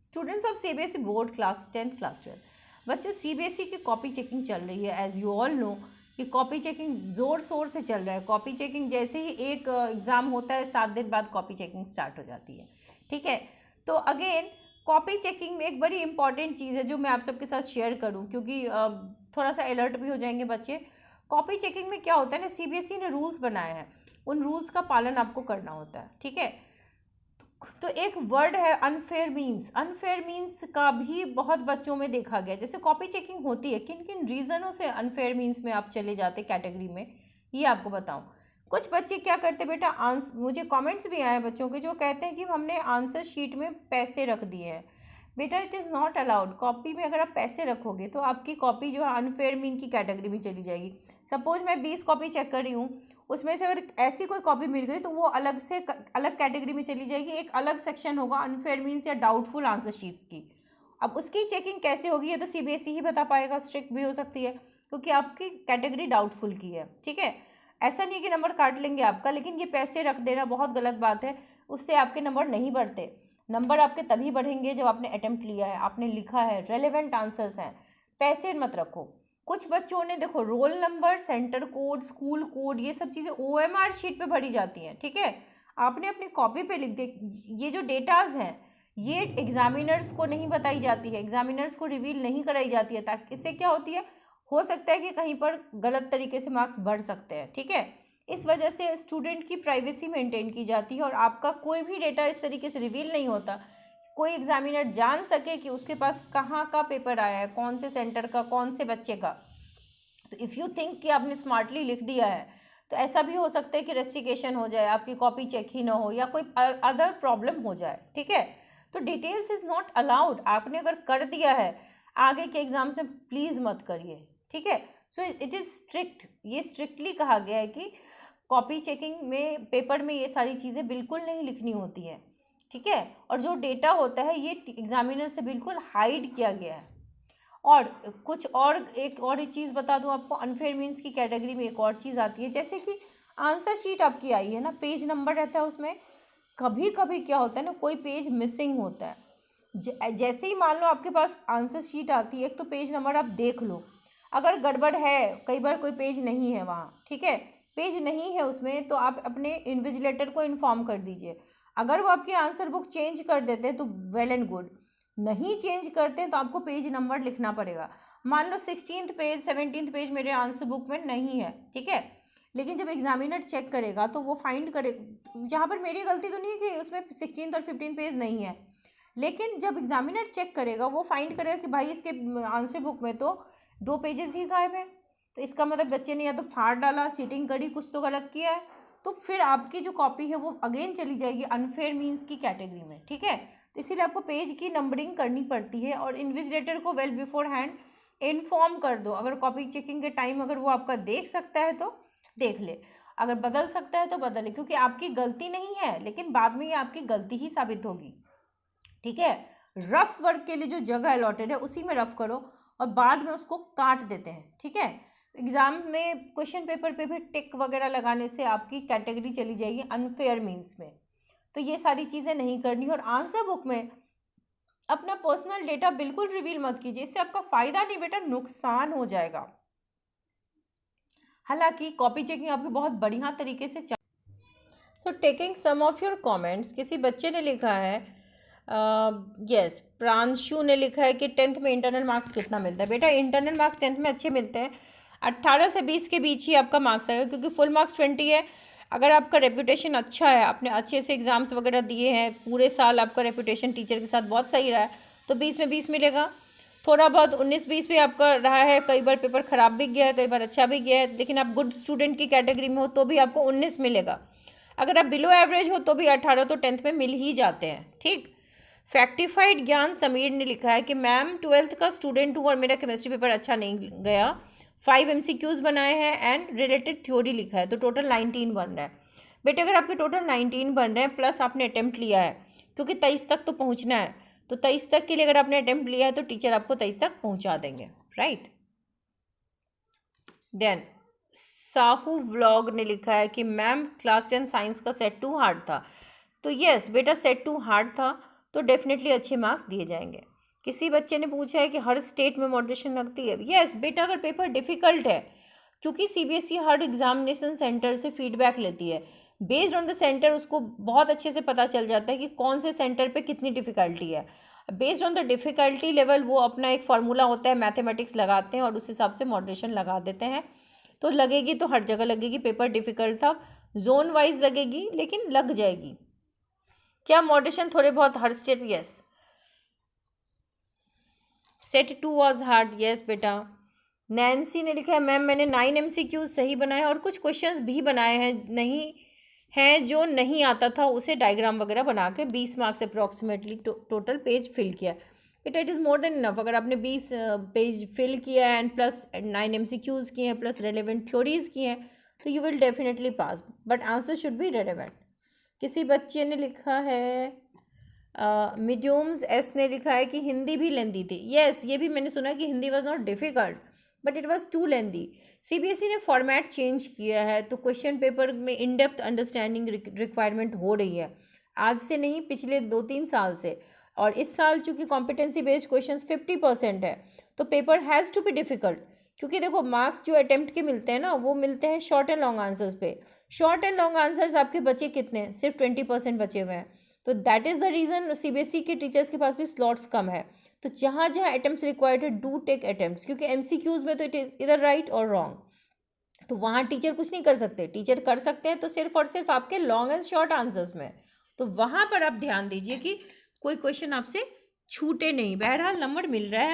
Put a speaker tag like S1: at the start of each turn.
S1: Students of CBSE board class 10th class 12, बच्चों CBSE की copy checking चल रही है। एज यू ऑल नो कि कॉपी चेकिंग ज़ोर शोर से चल रहा है। कॉपी चेकिंग जैसे ही एक एग्ज़ाम होता है 7 दिन बाद कॉपी चेकिंग स्टार्ट हो जाती है, ठीक है। तो अगेन कॉपी चेकिंग में एक बड़ी इंपॉर्टेंट चीज़ है जो मैं आप सबके साथ शेयर करूं, क्योंकि थोड़ा सा अलर्ट भी हो जाएंगे बच्चे। कॉपी चेकिंग में क्या होता है ना, सीबीएसई ने रूल्स बनाए हैं, उन रूल्स का पालन आपको करना होता है, ठीक है। तो एक वर्ड है अनफेयर मीन्स। अनफेयर मीन्स का भी बहुत बच्चों में देखा गया। जैसे कॉपी चेकिंग होती है, किन किन रीज़नों से अनफेयर मीन्स में आप चले जाते कैटेगरी में, ये आपको बताऊं। कुछ बच्चे क्या करते बेटा, मुझे कमेंट्स भी आए बच्चों के जो कहते हैं कि हमने आंसर शीट में पैसे रख दिए हैं। बेटा it is not allowed. Copy में अगर आप पैसे रखोगे तो आपकी कॉपी जो है अनफेयर मीन की कैटेगरी में चली जाएगी। सपोज मैं 20 कॉपी चेक कर रही हूँ, उसमें से अगर ऐसी कोई कॉपी मिल गई तो वो अलग से अलग कैटेगरी में चली जाएगी। एक अलग सेक्शन होगा अनफेयर मीन्स या डाउटफुल आंसर शीट्स की। अब उसकी चेकिंग कैसे होगी ये तो सीबीएसई ही बता पाएगा। स्ट्रिक्ट भी हो सकती है क्योंकि आपकी कैटेगरी डाउटफुल की है, ठीक है। ऐसा नहीं है कि नंबर काट लेंगे आपका, लेकिन ये पैसे रख देना बहुत गलत बात है। उससे आपके नंबर नहीं बढ़ते। नंबर आपके तभी बढ़ेंगे जब आपने अटेम्प्ट लिया है, आपने लिखा है, रेलेवेंट आंसर्स हैं। पैसे मत रखो। कुछ बच्चों ने देखो roll number, centre code, school code, ये सब चीज़ें ओएमआर शीट पे भरी जाती हैं, ठीक है। आपने अपनी कॉपी पे लिख दे। ये जो डेटाज हैं ये एग्जामिनर्स को नहीं बताई जाती है, एग्जामिनर्स को रिवील नहीं कराई जाती है, ताकि इससे क्या होती है, हो सकता है कि कहीं पर गलत तरीके से मार्क्स बढ़ सकते हैं, ठीक है। इस वजह से स्टूडेंट की प्राइवेसी मेंटेन की जाती है और आपका कोई भी डेटा इस तरीके से रिवील नहीं होता, कोई एग्जामिनर जान सके कि उसके पास कहाँ का पेपर आया है, कौन से सेंटर का, कौन से बच्चे का। तो इफ़ यू थिंक कि आपने स्मार्टली लिख दिया है तो ऐसा भी हो सकता है कि रेस्ट्रिकेशन हो जाए, आपकी कॉपी चेक ही ना हो या कोई अदर प्रॉब्लम हो जाए, ठीक है। तो डिटेल्स इज़ नॉट अलाउड। आपने अगर कर दिया है आगे के एग्जाम्स में प्लीज़ मत करिए, ठीक है। So it is strict. ये स्ट्रिक्टली कहा गया है कि कॉपी चेकिंग में पेपर में ये सारी चीज़ें बिल्कुल नहीं लिखनी होती हैं, ठीक है। और जो डेटा होता है ये एग्जामिनर से बिल्कुल हाइड किया गया है। और कुछ और एक और चीज़ बता दूं आपको, अनफेयर मीन्स की कैटेगरी में एक और चीज़ आती है, जैसे कि आंसर शीट आपकी आई है ना, पेज नंबर रहता है उसमें। कभी कभी क्या होता है ना, कोई पेज मिसिंग होता है। जैसे ही मान लो आपके पास आंसर शीट आती है, एक तो पेज नंबर आप देख लो, अगर गड़बड़ है, कई बार कोई पेज नहीं है वहाँ, ठीक है, पेज नहीं है उसमें, तो आप अपने इन्विजिलेटर को इन्फॉर्म कर दीजिए। अगर वो आपकी आंसर बुक चेंज कर देते हैं तो वेल एंड गुड, नहीं चेंज करते हैं तो आपको पेज नंबर लिखना पड़ेगा। मान लो 16th पेज 17th पेज मेरे आंसर बुक में नहीं है, ठीक है, लेकिन जब एग्जामिनर चेक करेगा तो वो फाइंड करे, यहाँ पर मेरी गलती तो नहीं है कि उसमें 16th और 15th पेज नहीं है, लेकिन जब एग्जामिनर चेक करेगा वो फाइंड करेगा कि भाई इसके आंसर बुक में तो 2 पेजेस ही गायब है, तो इसका मतलब बच्चे ने या तो फाड़ डाला, चीटिंग करी, कुछ तो गलत किया है। तो फिर आपकी जो कॉपी है वो अगेन चली जाएगी अनफेयर मीन्स की कैटेगरी में, ठीक है। तो इसीलिए आपको पेज की नंबरिंग करनी पड़ती है और इन्विजिलेटर को वेल बिफोर हैंड इन्फॉर्म कर दो। अगर कॉपी चेकिंग के टाइम अगर वो आपका देख सकता है तो देख ले, अगर बदल सकता है तो बदले, क्योंकि आपकी गलती नहीं है, लेकिन बाद में ये आपकी गलती ही साबित होगी, ठीक है। रफ वर्क के लिए जो जगह अलॉटेड है उसी में रफ करो और बाद में उसको काट देते हैं, ठीक है। एग्जाम में क्वेश्चन पेपर पे भी टिक वगैरह लगाने से आपकी कैटेगरी चली जाएगी अनफेयर मीन्स में। तो ये सारी चीज़ें नहीं करनी। और आंसर बुक में अपना पर्सनल डेटा बिल्कुल रिवील मत कीजिए, इससे आपका फ़ायदा नहीं बेटा, नुकसान हो जाएगा। हालांकि कॉपी चेकिंग आपकी बहुत बढ़िया तरीके से so taking some of your comments, किसी बच्चे ने लिखा है, यस प्रांशु ने लिखा है कि 10th में इंटरनल मार्क्स कितना मिलता है। बेटा इंटरनल मार्क्स 10th में अच्छे मिलते हैं, 18 से 20 के बीच ही आपका मार्क्स आएगा, क्योंकि फुल मार्क्स 20 है। अगर आपका रेपुटेशन अच्छा है, आपने अच्छे से एग्जाम्स वगैरह दिए हैं, पूरे साल आपका रेपुटेशन टीचर के साथ बहुत सही रहा है, तो 20 में 20 मिलेगा। थोड़ा बहुत 19-20 भी आपका रहा है, कई बार पेपर ख़राब भी गया है, कई बार अच्छा भी गया है, लेकिन आप गुड स्टूडेंट की कैटेगरी में हो तो भी आपको 19 मिलेगा। अगर आप बिलो एवरेज हो तो भी 18 तो 10th में मिल ही जाते हैं, ठीक। फैक्टिफाइड ज्ञान समीर ने लिखा है कि मैम 12th का स्टूडेंट हूँ और मेरा केमिस्ट्री पेपर अच्छा नहीं गया, 5 MCQs बनाए हैं एंड रिलेटेड थ्योरी लिखा है, तो टोटल 19 बन रहा है। बेटे अगर आपके टोटल 19 बन रहे हैं प्लस आपने अटेम्प्ट लिया है, क्योंकि 23 तक तो पहुँचना है, तो 23 तक के लिए अगर आपने अटेम्प्ट लिया है तो टीचर आपको 23 तक पहुँचा देंगे, राइट। देन साहू व्लॉग ने लिखा है कि मैम क्लास 10 साइंस का सेट 2 हार्ड था। तो यस बेटा सेट 2 हार्ड था, तो डेफिनेटली अच्छे मार्क्स दिए जाएंगे। किसी बच्चे ने पूछा है कि हर स्टेट में मॉडरेशन लगती है। यस बेटा, अगर पेपर डिफ़िकल्ट है, क्योंकि सीबीएसई हर एग्जामिनेशन सेंटर से फीडबैक लेती है, बेस्ड ऑन द सेंटर उसको बहुत अच्छे से पता चल जाता है कि कौन से सेंटर पे कितनी डिफ़िकल्टी है। Based on the difficulty level वो अपना एक फार्मूला होता है, मैथमेटिक्स लगाते हैं और उस हिसाब से मॉडरेशन लगा देते हैं। तो लगेगी तो हर जगह लगेगी, पेपर डिफ़िकल्ट था, जोन वाइज लगेगी लेकिन लग जाएगी। क्या मॉडरेशन थोड़े बहुत हर state? Yes. Set 2 was hard. Yes बेटा। नैन्सी ने लिखा है मैम मैंने 9 MCQs सही बनाए और कुछ क्वेश्चंस भी बनाए हैं नहीं हैं जो नहीं आता था, उसे डायग्राम वगैरह बना के 20 marks approximately total page fill किया। बेटा it is more than enough. अगर आपने 20 पेज फिल किया है एंड प्लस 9 MCQs किए हैं प्लस रेलेवेंट थ्योरीज की हैं तो you will definitely pass, but answer should be relevant. किसी बच्चे ने लिखा है मीडियम्स एस ने लिखा है कि हिंदी भी लेंदी थी। यस ये भी मैंने सुना कि Hindi was not difficult but it was too lengthy. CBSE ने फॉर्मेट चेंज किया है तो क्वेश्चन पेपर में इन डेप्थ अंडरस्टैंडिंग रिक्वायरमेंट हो रही है, आज से नहीं पिछले 2-3 साल से। और इस साल चूँकि कॉम्पिटेंसी बेस्ड क्वेश्चन 50% है तो paper has to be difficult, क्योंकि देखो मार्क्स जो अटेम्प्ट के मिलते हैं ना वो मिलते हैं शॉर्ट एंड लॉन्ग आंसर्स पे। शॉर्ट एंड लॉन्ग आंसर्स आपके बचे कितने हैं? सिर्फ 20% बचे हुए हैं। तो that is the reason CBSE के टीचर्स के पास भी स्लॉट्स कम है। तो जहाँ जहाँ अटेम्प्ट्स रिक्वायर्ड है डू टेक अटेम्प्ट्स, क्योंकि एमसीक्यूज़ में तो इट इज़ इधर राइट और रॉन्ग, तो वहाँ टीचर कुछ नहीं कर सकते। टीचर कर सकते हैं तो सिर्फ और सिर्फ आपके लॉन्ग एंड शॉर्ट आंसर्स में, तो वहाँ पर आप ध्यान दीजिए कि कोई क्वेश्चन आपसे छूटे नहीं। बहरहाल नंबर मिल रहा है।